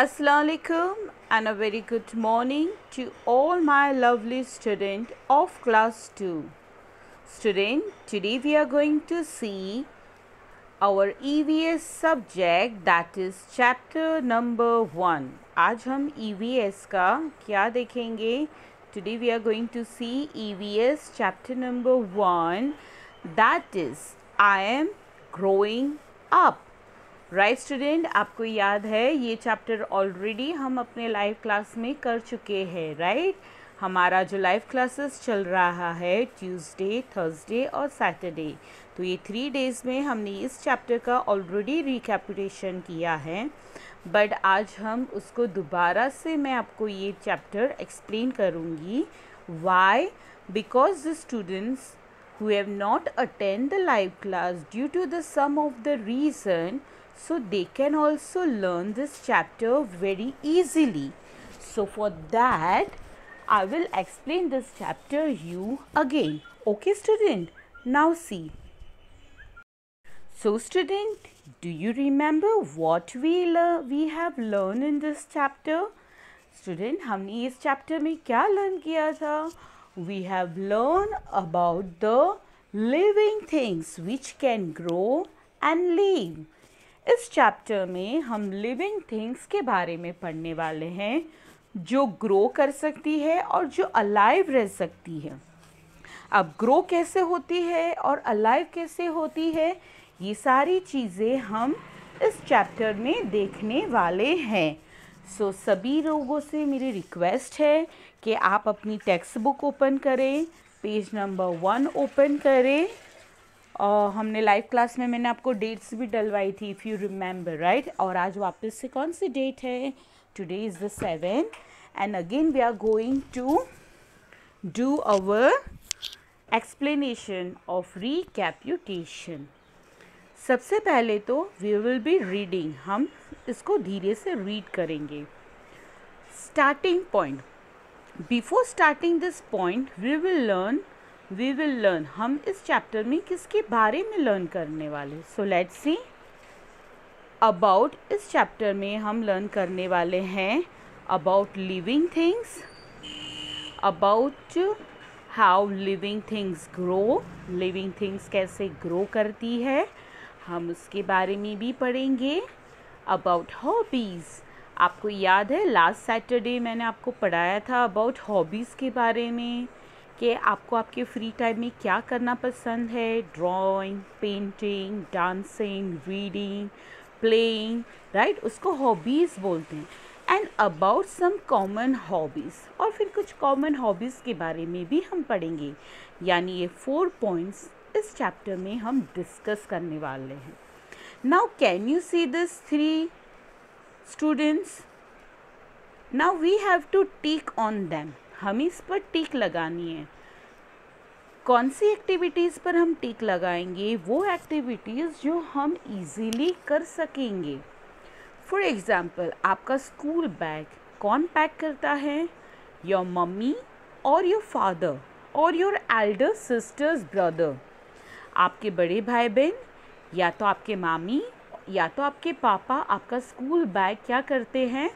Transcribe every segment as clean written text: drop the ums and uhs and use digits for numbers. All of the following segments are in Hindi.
Assalamualaikum and a very good morning to all my lovely student of class 2. Student, today we are going to see our EVS subject, that is chapter number 1. आज हम EVS का क्या देखेंगे? Today we are going to see EVS chapter number 1, that is I am growing up. Right student, आपको याद है ये चैप्टर ऑलरेडी हम अपने लाइव क्लास में कर चुके हैं, राइट? हमारा जो लाइव क्लासेस चल रहा है ट्यूसडे, थर्सडे और सैटरडे, तो ये 3 डेज़ में हमने इस चैप्टर का ऑलरेडी रिकैपिटुलेशन किया है, बट आज हम उसको दोबारा से मैं आपको ये चैप्टर एक्सप्लेन करूँगी. Why? Because the students who have not attend the live class due to the some of the reason, so they can also learn this chapter very easily. So for that I will explain this chapter you again. Okay student, now see. So student, do you remember what we have learned in this chapter? Student, हमने इस चैप्टर में क्या लर्न किया था? We have learned about the living things which can grow and live. इस चैप्टर में हम लिविंग थिंग्स के बारे में पढ़ने वाले हैं जो ग्रो कर सकती है और जो अलाइव रह सकती है. अब ग्रो कैसे होती है और अलाइव कैसे होती है, ये सारी चीज़ें हम इस चैप्टर में देखने वाले हैं. सो सभी लोगों से मेरी रिक्वेस्ट है कि आप अपनी टेक्स्ट बुक ओपन करें, पेज नंबर 1 ओपन करें. और हमने लाइव क्लास में मैंने आपको डेट्स भी डलवाई थी, इफ़ यू रिमेंबर, राइट? और आज वापस से कौन सी डेट है? Today is the 7th and again we are going to do our explanation of recapitulation. सबसे पहले तो वी विल बी रीडिंग, हम इसको धीरे से रीड करेंगे. Starting point. Before starting this point we will learn हम इस चैप्टर में किसके बारे में लर्न करने वाले. So let's see about. इस चैप्टर में हम लर्न करने वाले हैं about living things, about how living things grow, living things कैसे ग्रो करती है, हम उसके बारे में भी पढ़ेंगे. About hobbies. आपको याद है लास्ट सैटरडे मैंने आपको पढ़ाया था अबाउट हॉबीज़ के बारे में कि आपको आपके फ्री टाइम में क्या करना पसंद है. Drawing, painting, dancing, reading, playing, right? उसको हॉबीज़ बोलते हैं. And about some common hobbies, और फिर कुछ कॉमन हॉबीज़ के बारे में भी हम पढ़ेंगे. यानी ये 4 पॉइंट्स इस चैप्टर में हम डिस्कस करने वाले हैं. Now can you see this 3 students? Now we have to tick on them. हमें इस पर टिक लगानी है. कौन सी एक्टिविटीज़ पर हम टिक लगाएंगे? वो एक्टिविटीज़ जो हम इजीली कर सकेंगे. फॉर एग्ज़ाम्पल, आपका स्कूल बैग कौन पैक करता है? योर मम्मी और योर फादर और योर एल्डर सिस्टर्स ब्रदर. आपके बड़े भाई बहन या तो आपके मामी या तो आपके पापा आपका स्कूल बैग क्या करते हैं?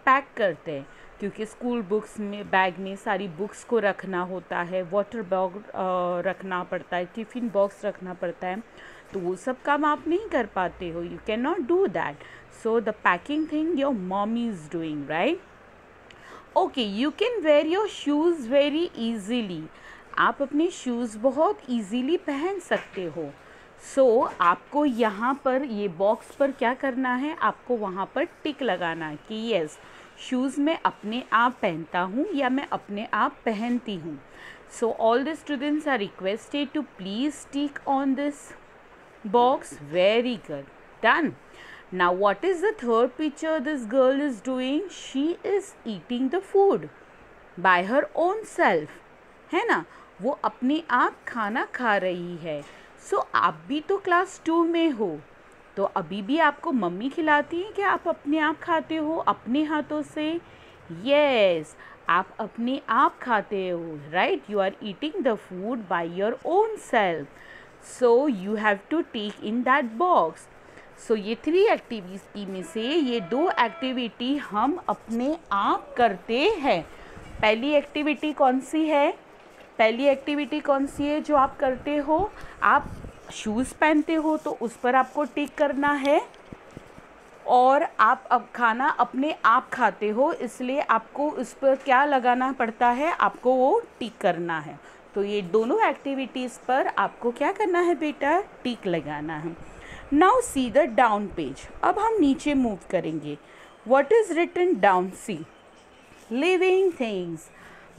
पैक करते हैं. क्योंकि स्कूल बुक्स में बैग में सारी बुक्स को रखना होता है, वाटर बैग रखना पड़ता है, टिफ़िन बॉक्स रखना पड़ता है, तो वो सब काम आप नहीं कर पाते हो. You can not do that. So the packing thing your mommy is doing, right? Okay, you can wear your shoes very easily. आप अपने शूज़ बहुत ईजीली पहन सकते हो. सो आपको यहाँ पर ये बॉक्स पर क्या करना है? आपको वहाँ पर टिक लगाना है कि यस, शूज़ मैं अपने आप पहनता हूँ या मैं अपने आप पहनती हूँ. So all the students are requested to please tick on this box. Very good, done. Now what is the third picture this girl is doing? She is eating the food by her own self, है ना? वो अपने आप खाना खा रही है. सो आप भी तो क्लास 2 में हो, तो अभी भी आपको मम्मी खिलाती है कि आप अपने आप खाते हो अपने हाथों से? यस, आप अपने आप खाते हो, right? You are eating the food by your own self. So you have to take in that box. So ये 3 एक्टिविटी में से ये 2 एक्टिविटी हम अपने आप करते हैं। पहली एक्टिविटी कौन सी है? पहली एक्टिविटी कौन सी है जो आप करते हो? आप शूज़ पहनते हो तो उस पर आपको टिक करना है, और आप अब खाना अपने आप खाते हो इसलिए आपको उस पर क्या लगाना पड़ता है? आपको वो टिक करना है। तो ये दोनों एक्टिविटीज़ पर आपको क्या करना है बेटा? टिक लगाना है। Now see the down page. अब हम नीचे मूव करेंगे। What is written down? See living things.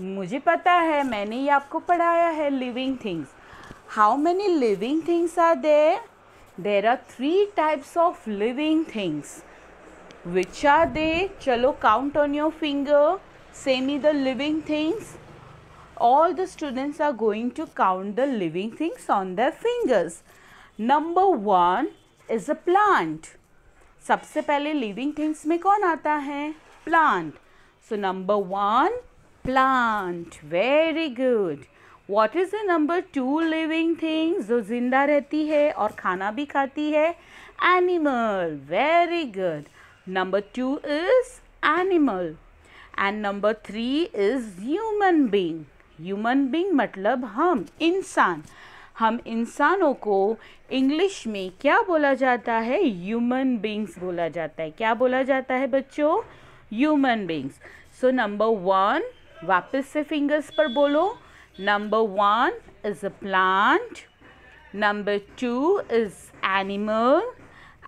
मुझे पता है, मैंने ये आपको पढ़ाया है living things. How many living things are there? There are 3 types of living things. Which are they? चलो count on your finger. Say me the living things. All the students are going to count the living things on their fingers. Number 1 is a plant. सबसे पहले living things में कौन आता है? Plant. So number 1 plant. Very good. What is the number 2 living things जो जिंदा रहती है और खाना भी खाती है? Animal. Very good. Number 2 is animal. And number 3 is human being. Human being मतलब हम, इंसान। हम इंसानों को इंग्लिश में क्या बोला जाता है? Human beings बोला जाता है। क्या बोला जाता है बच्चों? Human beings. So number 1, वापस से फिंगर्स पर बोलो। Number 1 is a plant, number 2 is animal,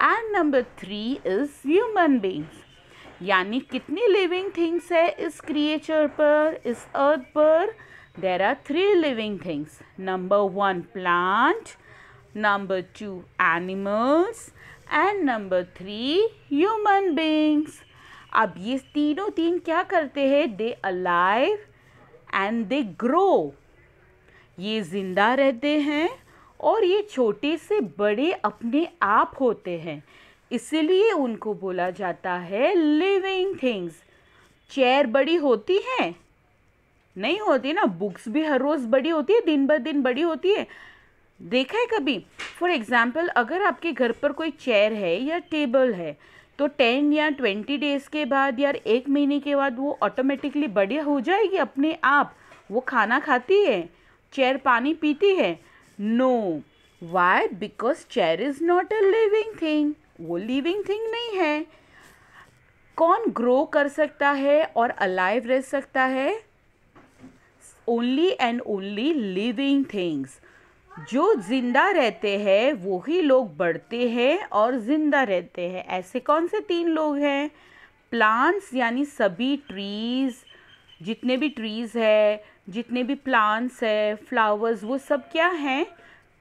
and number 3 is human beings. यानी कितनी living things है इस creature पर, इस earth पर? There are 3 living things. Number 1 plant, number 2 animals, and number 3 human beings. अब ये तीनों तीन क्या करते हैं? They alive and they grow. ये जिंदा रहते हैं और ये छोटे से बड़े अपने आप होते हैं, इसलिए उनको बोला जाता है लिविंग थिंग्स। चेयर बड़ी होती है? नहीं होती ना। बुक्स भी हर रोज़ बड़ी होती है, दिन ब दिन बड़ी होती है। देखा है कभी? फॉर एग्जाम्पल अगर आपके घर पर कोई चेयर है या टेबल है तो 10 या 20 डेज़ के बाद या 1 महीने के बाद वो ऑटोमेटिकली बड़ी हो जाएगी अपने आप। वो खाना खाती है, चेयर पानी पीती है? No. Why? Because chair is not a living thing. वो लिविंग थिंग नहीं है। कौन ग्रो कर सकता है और अलाइव रह सकता है? Only and only living things. जो जिंदा रहते हैं वो ही लोग बढ़ते हैं और जिंदा रहते हैं। ऐसे कौन से 3 लोग हैं? प्लांट्स यानी सभी ट्रीज़, जितने भी ट्रीज़ है, जितने भी प्लांट्स है, फ्लावर्स, वो सब क्या हैं?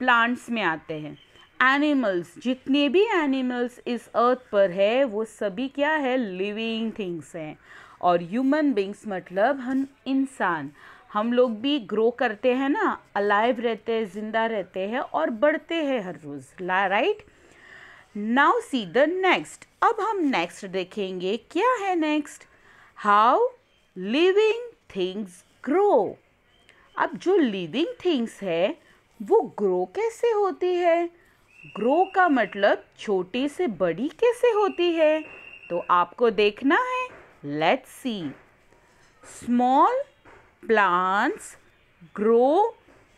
प्लांट्स में आते हैं। एनिमल्स, जितने भी एनिमल्स इस अर्थ पर है वो सभी क्या है? लिविंग थिंग्स हैं। और ह्यूमन बींग्स मतलब हम इंसान, हम लोग भी ग्रो करते हैं ना, अलाइव रहते हैं, जिंदा रहते हैं और बढ़ते हैं हर रोज़। Right? Now see the next. अब हम नेक्स्ट देखेंगे। क्या है next? How living things grow. अब जो लिविंग थिंग्स है वो ग्रो कैसे होती है? ग्रो का मतलब छोटी से बड़ी कैसे होती है? तो आपको देखना है। Let's see. Small plants grow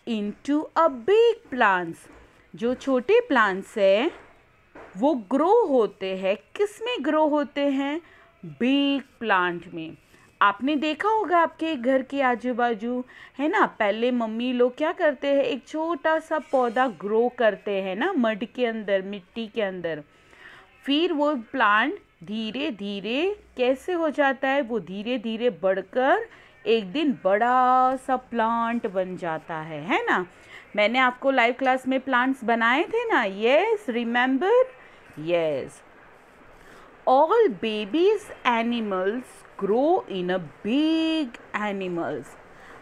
into a big plants. जो छोटे प्लांट्स हैं वो ग्रो होते हैं, किस में ग्रो होते हैं? बिग प्लांट में। आपने देखा होगा आपके घर के आजू बाजू, है ना, पहले मम्मी लोग क्या करते हैं? एक छोटा सा पौधा ग्रो करते हैं ना, मड के अंदर, मिट्टी के अंदर। फिर वो प्लांट धीरे धीरे कैसे हो जाता है? वो धीरे धीरे बढ़कर एक दिन बड़ा सा प्लांट बन जाता है ना। मैंने आपको लाइव क्लास में प्लांट्स बनाए थे ना। Yes, remember? Yes. All babies animals grow in a big animals.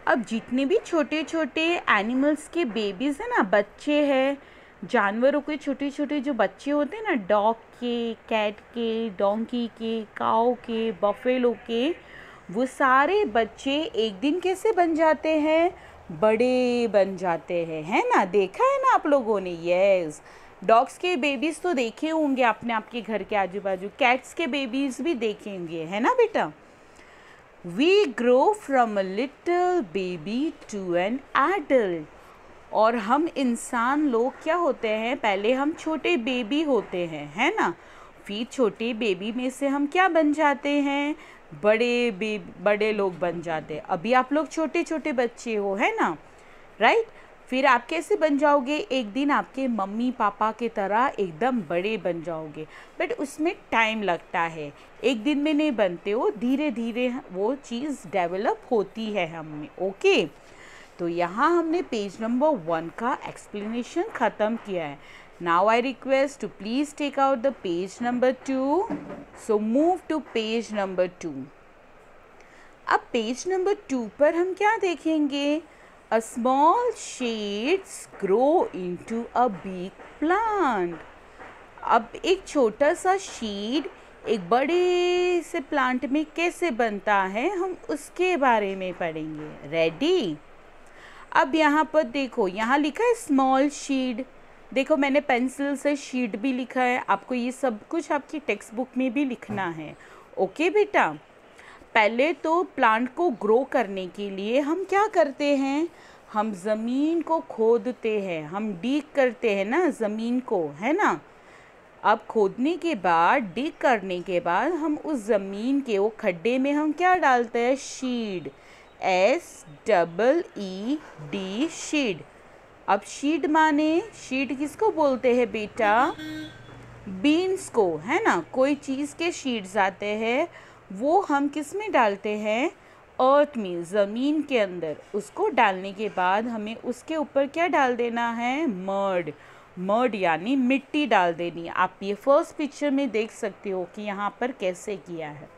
अब जितने भी छोटे छोटे एनिमल्स के बेबीज़ हैं ना, बच्चे हैं, जानवरों के छोटे छोटे जो बच्चे होते हैं ना, डॉग के, कैट के, डोंकी के, काऊ के, बफेलो के, वो सारे बच्चे एक दिन कैसे बन जाते हैं? बड़े बन जाते हैं, है ना। देखा है ना आप लोगों ने? यस। डॉग्स के बेबीज़ तो देखे होंगे आपने आपके घर के आजू बाजू, कैट्स के बेबीज़ भी देखे होंगे, है ना बेटा। We grow from a little baby to an adult. और हम इंसान लोग क्या होते हैं, पहले हम छोटे बेबी होते हैं, है ना, फिर छोटे बेबी में से हम क्या बन जाते हैं, बड़े लोग बन जाते हैं। अभी आप लोग छोटे छोटे बच्चे हो, है ना, राइट। फिर आप कैसे बन जाओगे, एक दिन आपके मम्मी पापा के तरह एकदम बड़े बन जाओगे, बट उसमें टाइम लगता है, एक दिन में नहीं बनते हो, धीरे धीरे वो चीज़ डेवलप होती है हम में। ओके, तो यहाँ हमने पेज नंबर 1 का एक्सप्लेनेशन ख़त्म किया है। Now I request to please take out the page number 2। So move to page number 2। अब पेज नंबर 2 पर हम क्या देखेंगे, a small seeds grow into a big plant. अब एक छोटा सा सीड एक बड़े से प्लांट में कैसे बनता है, हम उसके बारे में पढ़ेंगे। रेडी। अब यहाँ पर देखो, यहाँ लिखा है स्मॉल सीड। देखो मैंने पेंसिल से सीड भी लिखा है, आपको ये सब कुछ आपकी टेक्स्ट बुक में भी लिखना है। ओके बेटा, पहले तो प्लांट को ग्रो करने के लिए हम क्या करते हैं, हम ज़मीन को खोदते हैं, हम डिग करते हैं ना ज़मीन को, है ना। अब खोदने के बाद, डिग करने के बाद हम उस ज़मीन के वो खड्डे में हम क्या डालते हैं, सीड, SEED, सीड। अब सीड माने, सीड किसको बोलते हैं बेटा, बीन्स को, है ना। कोई चीज़ के सीड्स आते हैं, वो हम किस में डालते हैं, अर्थ में, ज़मीन के अंदर। उसको डालने के बाद हमें उसके ऊपर क्या डाल देना है, मड यानी मिट्टी डाल देनी। आप ये फर्स्ट पिक्चर में देख सकते हो कि यहाँ पर कैसे किया है,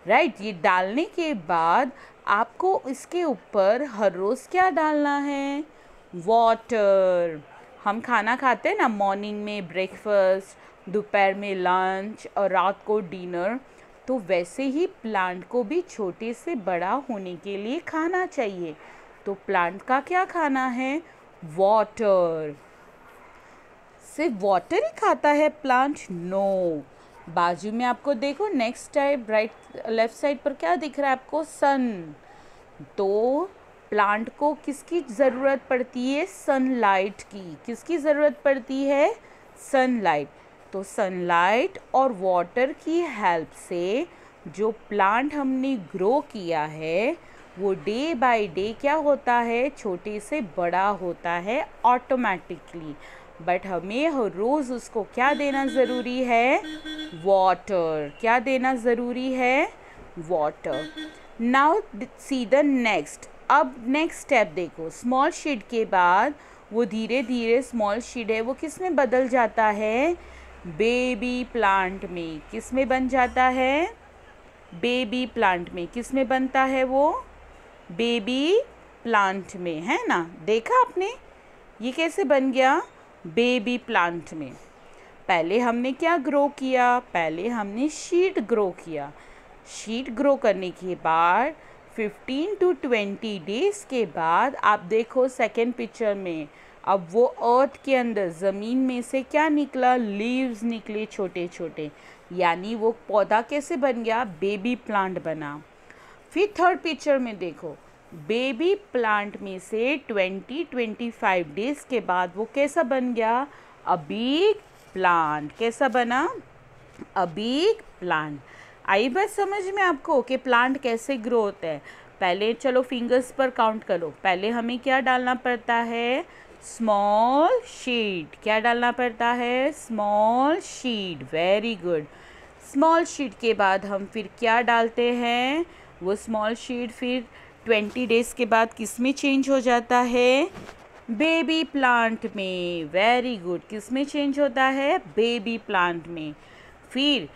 राइट। ये डालने के बाद आपको इसके ऊपर हर रोज़ क्या डालना है, वाटर। हम खाना खाते हैं ना, मॉर्निंग में ब्रेकफास्ट, दोपहर में लंच और रात को डिनर, तो वैसे ही प्लांट को भी छोटे से बड़ा होने के लिए खाना चाहिए। तो प्लांट का क्या खाना है, वाटर। सिर्फ वाटर ही खाता है प्लांट, नो। बाजू में आपको देखो next type right left side पर क्या दिख रहा है आपको, सन। तो प्लांट को किसकी ज़रूरत पड़ती है, सनलाइट की। किसकी ज़रूरत पड़ती है, सनलाइट। तो सनलाइट और वाटर की हेल्प से जो प्लांट हमने ग्रो किया है वो डे बाय डे क्या होता है, छोटे से बड़ा होता है ऑटोमेटिकली। बट हमें हर रोज़ उसको क्या देना ज़रूरी है, वाटर। क्या देना ज़रूरी है, water. Now see the next. अब नेक्स्ट स्टेप देखो, स्मॉल सीड के बाद वो धीरे धीरे स्मॉल सीड है वो किस में बदल जाता है, बेबी प्लांट में। किस में बन जाता है, बेबी प्लांट में। किस में बनता है वो, बेबी प्लांट में, है ना। देखा आपने ये कैसे बन गया, बेबी प्लांट में। पहले हमने क्या ग्रो किया, पहले हमने सीड ग्रो किया। सीड ग्रो करने के बाद 15 to 20 डेज़ के बाद आप देखो सेकेंड पिक्चर में, अब वो अर्थ के अंदर ज़मीन में से क्या निकला, लीव्स निकले छोटे छोटे, यानी वो पौधा कैसे बन गया, बेबी प्लांट बना। फिर थर्ड पिक्चर में देखो, बेबी प्लांट में से 20-25 डेज़ के बाद वो कैसा बन गया, अ बिग प्लांट। कैसा बना, अ बिग प्लांट। आई बात समझ में आपको कि प्लांट कैसे ग्रो होता है। पहले चलो फिंगर्स पर काउंट करो, पहले हमें क्या डालना पड़ता है, स्मॉल सीड। क्या डालना पड़ता है, small seed. Very good. Small seed के बाद हम फिर क्या डालते हैं, वो स्मॉल सीड फिर 20 डेज़ के बाद किस में चेंज हो जाता है, बेबी प्लांट में। Very good. किस में चेंज होता है, बेबी प्लांट में। फिर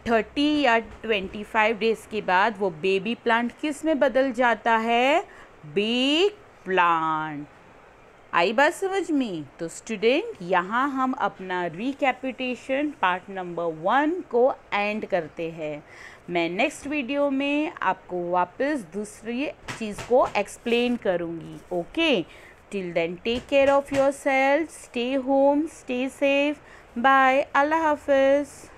30 या 25 डेज़ के बाद वो बेबी प्लांट किस में बदल जाता है, बिग प्लांट। आई बात समझ में। तो स्टूडेंट यहाँ हम अपना रिकैपिटेशन पार्ट नंबर 1 को एंड करते हैं। मैं नेक्स्ट वीडियो में आपको वापस दूसरी चीज़ को एक्सप्लेन करूँगी। Okay, Till then, take care of yourself. Stay home. Stay safe. Bye. Allah Hafiz.